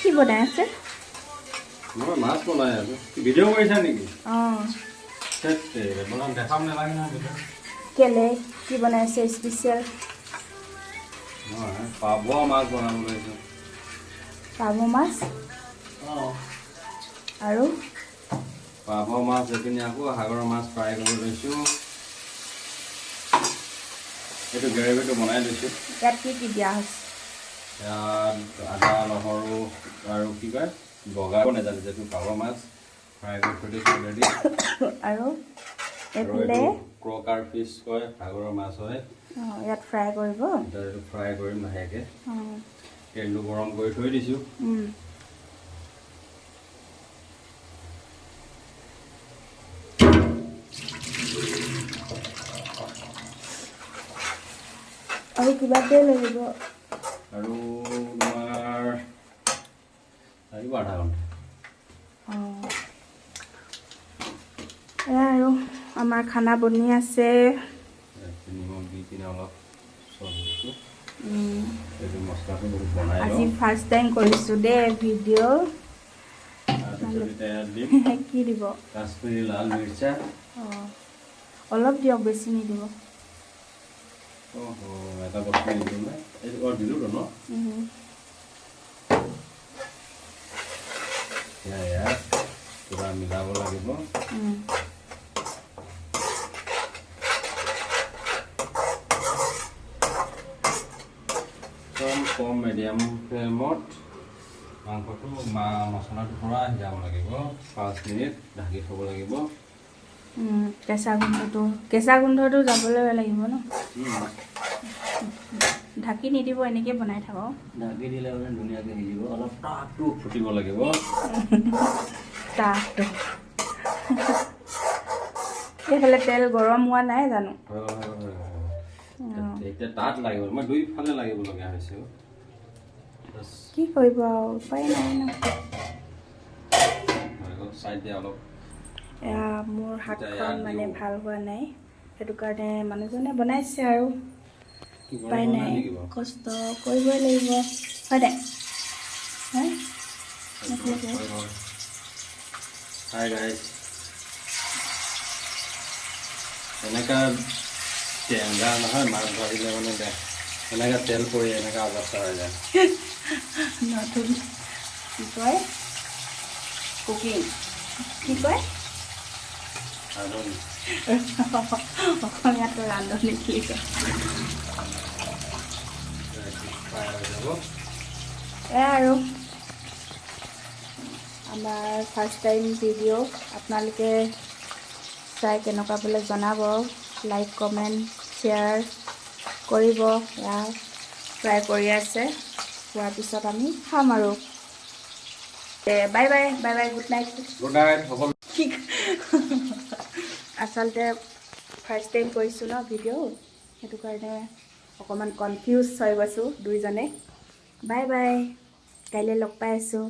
কি বনাই আছে? মই মাছ বনাই আছো। ভিডিঅ' কৰিছা নেকি? অঁ বনাম দেখাম নালাগে নহয় ভিডিঅ'। কেলে কি বনাই আছে স্পেচিয়েল? নহয় পাভ মাছ বনাব লৈছোঁ। পাভ মাছ অঁ আৰু পাভ মাছ এইপিনে আকৌ সাগৰৰ মাছ ফ্ৰাই কৰিব লৈছোঁ। এইটো গ্ৰেভিটো বনাই লৈছোঁ। ইয়াত কি কি দিয়া হৈছে? ইয়াত আদা নহৰু আৰু কি কয় বগা নেজানো যিহেতু পাভ মাছ ফ্ৰাই কৰি থৈ দিছোঁ অলৰেডি। আৰু আৰু এইফালে এইটো ক্ৰকাৰ ফিছ কয়, সাগৰৰ মাছ হয়। ইয়াত ফ্ৰাই কৰিব। এইটো ফ্ৰাই কৰিম লাহেকৈ। অঁ তেলটো গৰম কৰি থৈ দিছোঁ। আৰু কিবা তেল লাগিব? আৰু তোমাৰ লাগিব আধা ঘণ্টা। অঁ এয়া আৰু আমাৰ খানা বনি আছে। নিমখ দি কিনে অলপ চচ দিছোঁ। এইটো মছলাটো বনাই আজি লওঁ। ফাৰ্ষ্ট টাইম কৰিছোঁ দেই ভিডিঅ'। তাৰপিছত এতিয়া ইয়াত দিম কি দিব? কাশ্মীৰী লাল মিৰ্চা। অঁ অলপ দিয়ক, বেছি নিদিব। এটা বস্তু নিদিওঁ নে এইটো দিলোঁ ন। ইয়াত পূৰা মিলাব লাগিব। কম মিডিয়াম ফ্লেমত মাংসটো মছলাটো পূৰা সিজাব লাগিব। 5 মিনিট ঢাকি থ'ব লাগিব। কেঁচা গোন্ধটো যাবলৈ লাগিব ন? ঢাকি নিদিব, এনেকৈ বনাই থাকক। ঢাকি দিলে মানে ধুনীয়াকৈ সিজিব। অলপ টাপটো ফুটিব লাগিব। টাপটো এইফালে তেল গৰম হোৱা নাই জানো? এতিয়া তাত লাগিব, মই দুইফালে লাগিব লগা হৈছে। কি কৰিব আৰু উপায় নাই ন। চাইডে অলপ এয়া মোৰ হাতখন মানে ভাল হোৱা নাই, সেইটো কাৰণে মানুহজনে বনাইছে আৰু উপায় নাই, কষ্ট কৰিবই লাগিব হয় নাই? হাই গাইজ, এনেকা টেঙা নহয় মাছ ভাজিলে মানে এনেকা তেল পৰি এনেকা অৱস্থা হৈ যায়। নতুন কি কয় কুকিং কি কয় অসমীয়াটো ৰান্ধনি কি কয়। এয়া আৰু আমাৰ ফাৰ্ষ্ট টাইম ভিডিঅ', আপোনালোকে চাই কেনেকুৱা বোলে জনাব, লাইক কমেণ্ট শ্বেয়াৰ কৰিব। এয়া ফ্ৰাই কৰি আছে, খোৱাৰ পিছত আমি খাম আৰু। Bye bye bye bye, good night. Good night সকলো। আচলতে ফাৰ্ষ্ট টাইম কৰিছোঁ ন ভিডিঅ', সেইটো কাৰণে অকণমান কনফিউজ হৈ গৈছোঁ দুইজনে। বাই বাই, কাইলৈ লগ পাই আছোঁ।